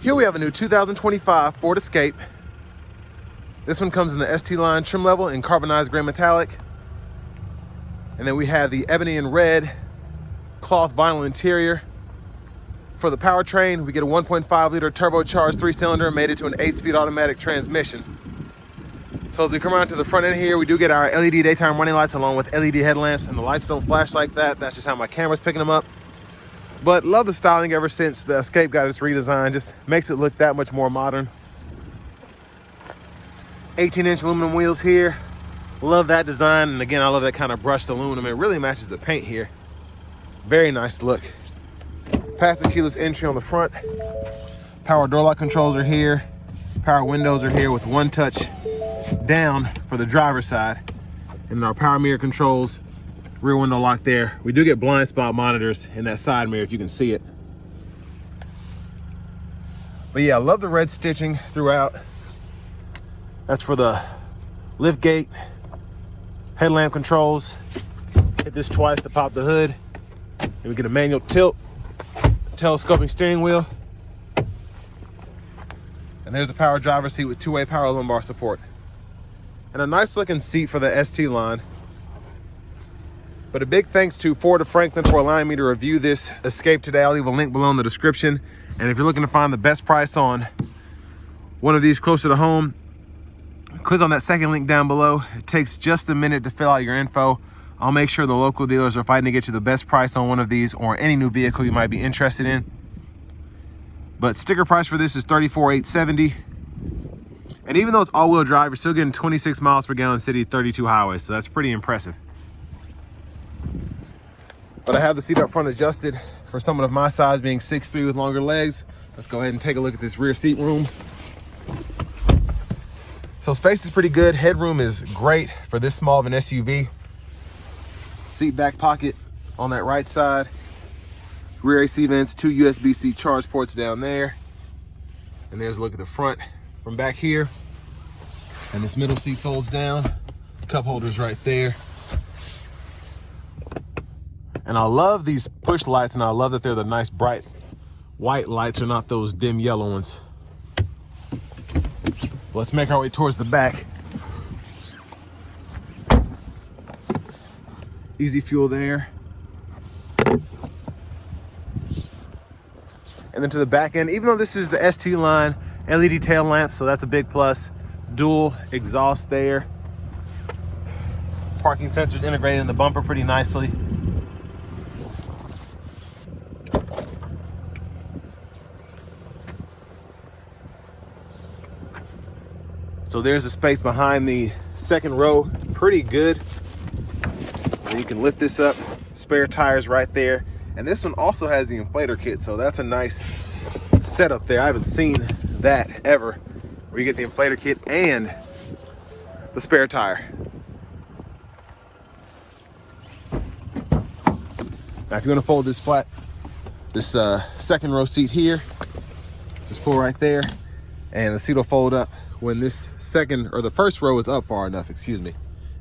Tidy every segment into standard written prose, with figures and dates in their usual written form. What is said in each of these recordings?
Here we have a new 2025 Ford Escape. This one comes in the ST line trim level in carbonized gray metallic. And then we have the ebony and red cloth vinyl interior. For the powertrain, we get a 1.5 liter turbocharged 3-cylinder mated to an 8-speed automatic transmission. So as we come around to the front end here, we do get our LED daytime running lights along with LED headlamps, and the lights don't flash like that. That's just how my camera's picking them up. But love the styling ever since the Escape got its redesign. Just makes it look that much more modern. 18-inch aluminum wheels here. Love that design. And again, I love that kind of brushed aluminum. It really matches the paint here. Very nice look. Passive keyless entry on the front. Power door lock controls are here. Power windows are here with one touch down for the driver's side. And our power mirror controls. Rear window lock there. We do get blind spot monitors in that side mirror if you can see it. But yeah, I love the red stitching throughout. That's for the lift gate, headlamp controls. Hit this twice to pop the hood. And we get a manual tilt, telescoping steering wheel. And there's the power driver's seat with two-way power lumbar support. And a nice looking seat for the ST line. But a big thanks to Ford of Franklin for allowing me to review this Escape today. I'll leave a link below in the description. And if you're looking to find the best price on one of these closer to home, click on that second link down below. It takes just a minute to fill out your info. I'll make sure the local dealers are fighting to get you the best price on one of these or any new vehicle you might be interested in. But sticker price for this is $34,870. And even though it's all-wheel drive, you're still getting 26 miles per gallon city, 32 highway. So that's pretty impressive. But I have the seat up front adjusted for someone of my size, being 6'3" with longer legs. Let's go ahead and take a look at this rear seat room. So space is pretty good. Headroom is great for this small of an SUV. Seat back pocket on that right side. Rear AC vents, 2 USB-C charge ports down there. And there's a look at the front from back here. And this middle seat folds down. Cup holders right there. And I love these push lights, and I love that they're the nice bright white lights and not those dim yellow ones. Let's make our way towards the back. Easy fuel there. And then to the back end, even though this is the ST line, LED tail lamps, so that's a big plus. Dual exhaust there. Parking sensors integrated in the bumper pretty nicely. So there's the space behind the second row, pretty good. And you can lift this up, spare tires right there. And this one also has the inflator kit, so that's a nice setup there. I haven't seen that ever, where you get the inflator kit and the spare tire. Now if you want to fold this flat, this second row seat here, just pull right there, and the seat will fold up when this second, or the first row is up far enough, excuse me.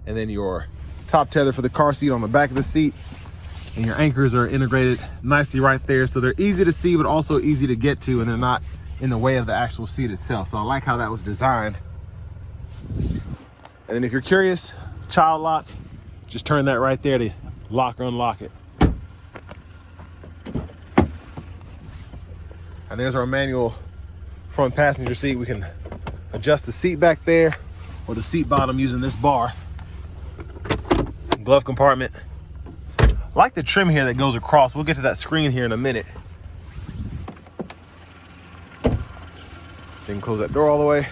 And then your top tether for the car seat on the back of the seat, and your anchors are integrated nicely right there. So they're easy to see, but also easy to get to, and they're not in the way of the actual seat itself. So I like how that was designed. And then if you're curious, child lock, just turn that right there to lock or unlock it. And there's our manual front passenger seat. We can adjust the seat back there or the seat bottom using this bar. Glove compartment. I like the trim here that goes across. We'll get to that screen here in a minute. Then close that door all the way.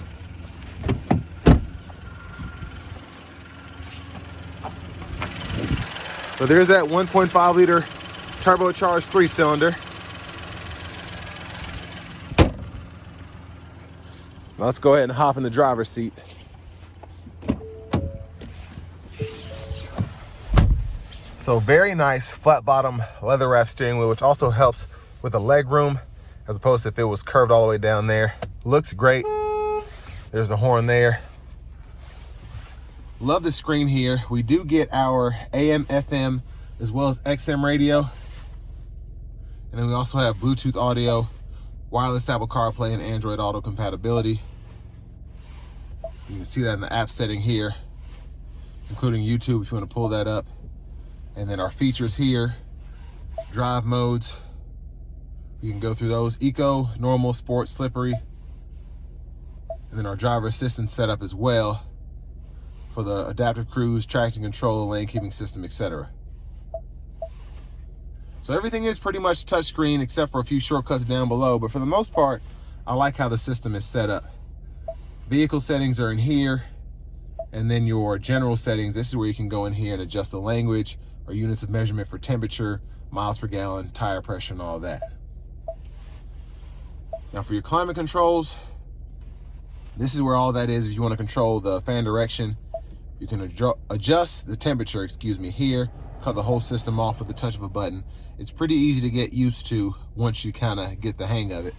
So there's that 1.5 liter turbocharged 3-cylinder. Now let's go ahead and hop in the driver's seat. So very nice flat bottom leather wrap steering wheel, which also helps with the leg room as opposed to if it was curved all the way down there. Looks great. There's the horn there. Love the screen here. We do get our AM, FM, as well as XM radio. And then we also have Bluetooth audio wireless Apple CarPlay and Android Auto compatibility. You can see that in the app setting here, including YouTube if you want to pull that up. And then our features here, drive modes. You can go through those: eco, normal, sport, slippery. And then our driver assistance setup as well for the adaptive cruise, traction control, lane keeping system, etc. So everything is pretty much touchscreen except for a few shortcuts down below, but for the most part, I like how the system is set up. Vehicle settings are in here, and then your general settings, this is where you can go in here and adjust the language or units of measurement for temperature, miles per gallon, tire pressure, and all that. Now for your climate controls, this is where all that is. If you want to control the fan direction, you can adjust the temperature, here, cut the whole system off with the touch of a button. It's pretty easy to get used to once you kind of get the hang of it.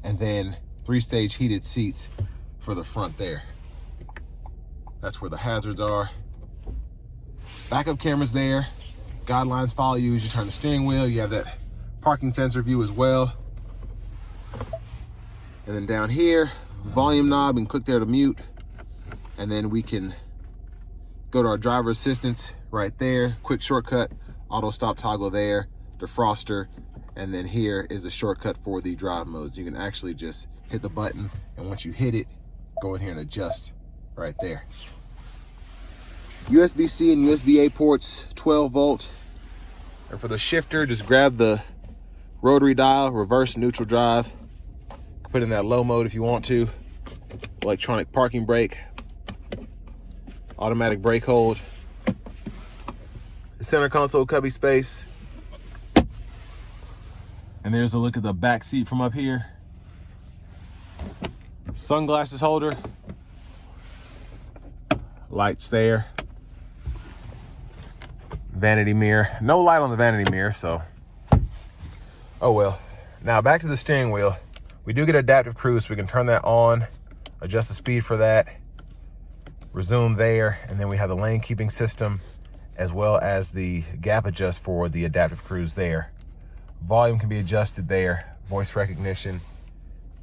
And then 3-stage heated seats for the front there. That's where the hazards are. Backup cameras there. Guidelines follow you as you turn the steering wheel. You have that parking sensor view as well. And then down here, volume knob, and click there to mute. And then we can go to our driver assistance right there. Quick shortcut, auto stop toggle there, defroster, and then here is the shortcut for the drive modes. You can actually just hit the button, and once you hit it, go in here and adjust right there. USB-C and USB-A ports, 12 volt. And for the shifter, just grab the rotary dial, reverse, neutral drive. Put in that low mode if you want to. Electronic parking brake, automatic brake hold, the center console cubby space. And there's a look at the back seat from up here. Sunglasses holder, lights there, vanity mirror. No light on the vanity mirror, so oh well. Now back to the steering wheel. We do get adaptive cruise, so we can turn that on, adjust the speed for that, resume there, and then we have the lane keeping system as well as the gap adjust for the adaptive cruise there. Volume can be adjusted there, voice recognition,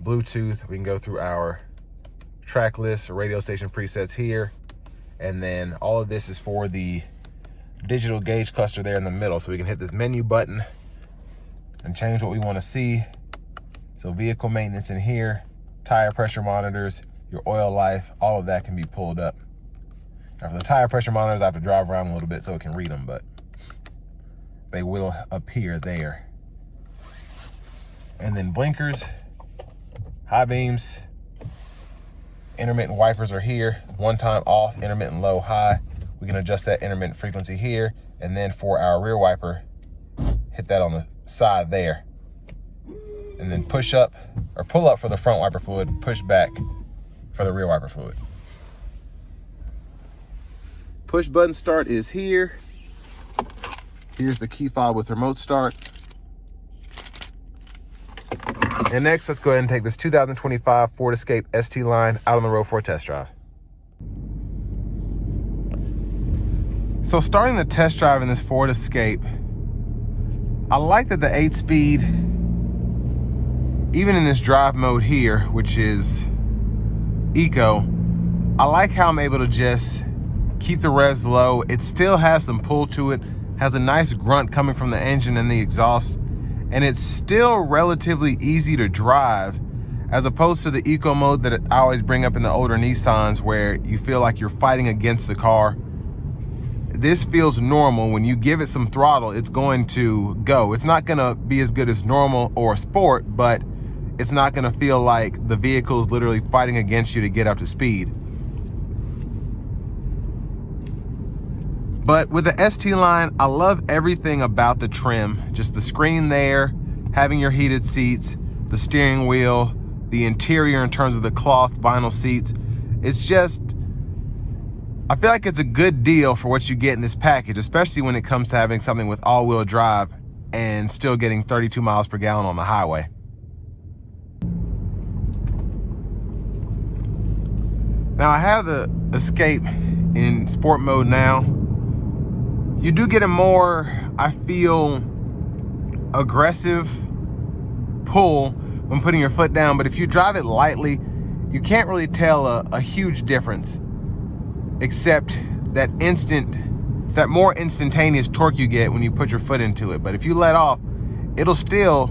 Bluetooth. We can go through our track list, radio station presets here, and then all of this is for the digital gauge cluster there in the middle, so we can hit this menu button and change what we want to see. So vehicle maintenance in here, tire pressure monitors, your oil life, all of that can be pulled up. Now for the tire pressure monitors, I have to drive around a little bit so it can read them, but they will appear there. And then blinkers, high beams, intermittent wipers are here. One time off, intermittent low, high. We can adjust that intermittent frequency here. And then for our rear wiper, hit that on the side there. And then push up or pull up for the front wiper fluid, push back for the rear wiper fluid. Push button start is here. Here's the key fob with remote start. And next, let's go ahead and take this 2025 Ford Escape ST line out on the road for a test drive. So starting the test drive in this Ford Escape, I like that the 8-speed, even in this drive mode here, which is eco, I like how I'm able to just keep the revs low. It still has some pull to it, has a nice grunt coming from the engine and the exhaust, and it's still relatively easy to drive, as opposed to the eco mode that I always bring up in the older Nissans where you feel like you're fighting against the car. This feels normal. When you give it some throttle, it's going to go. It's not gonna be as good as normal or sport, but it's not gonna feel like the vehicle is literally fighting against you to get up to speed. But with the ST line, I love everything about the trim. Just the screen there, having your heated seats, the steering wheel, the interior in terms of the cloth vinyl seats. It's just, I feel like it's a good deal for what you get in this package, especially when it comes to having something with all-wheel drive and still getting 32 miles per gallon on the highway. Now I have the Escape in sport mode now. You do get a more, I feel, aggressive pull when putting your foot down, but if you drive it lightly, you can't really tell a huge difference, except that more instantaneous torque you get when you put your foot into it. But if you let off, it'll still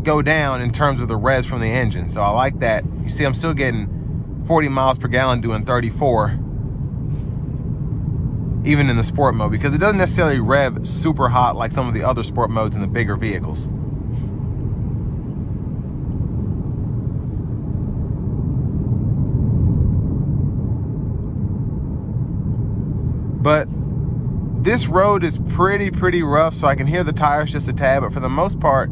go down in terms of the revs from the engine. So I like that. You see, I'm still getting 40 miles per gallon doing 34, even in the sport mode, because it doesn't necessarily rev super hot like some of the other sport modes in the bigger vehicles. But this road is pretty rough, so I can hear the tires just a tad, but for the most part,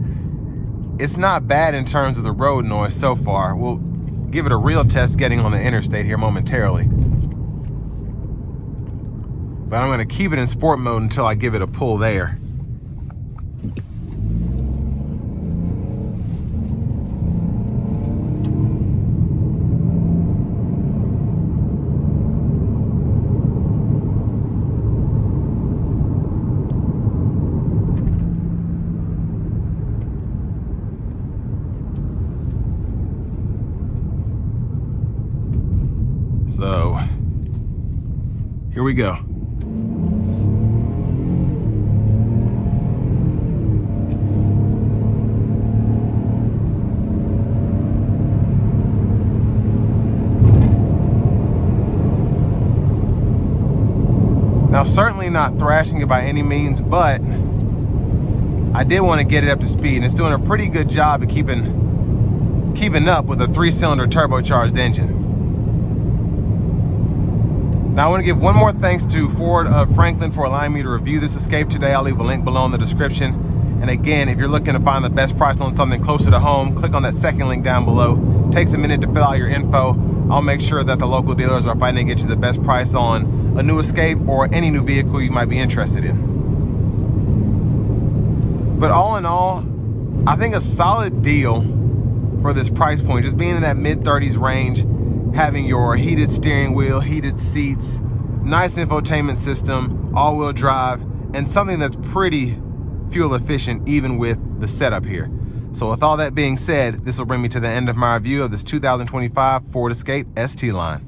it's not bad in terms of the road noise so far. We'll give it a real test getting on the interstate here momentarily. But I'm gonna keep it in sport mode until I give it a pull there. So, here we go. Now, certainly not thrashing it by any means, but I did want to get it up to speed, and it's doing a pretty good job of keeping up with a 3-cylinder turbocharged engine. Now, I want to give one more thanks to Ford of Franklin for allowing me to review this Escape today. I'll leave a link below in the description. And again, if you're looking to find the best price on something closer to home, click on that second link down below. It takes a minute to fill out your info. I'll make sure that the local dealers are fighting to get you the best price on a new Escape or any new vehicle you might be interested in. But all in all, I think a solid deal for this price point, just being in that mid-30s range, having your heated steering wheel, heated seats, nice infotainment system, all-wheel drive, and something that's pretty fuel efficient even with the setup here. So with all that being said, this will bring me to the end of my review of this 2025 Ford Escape ST line.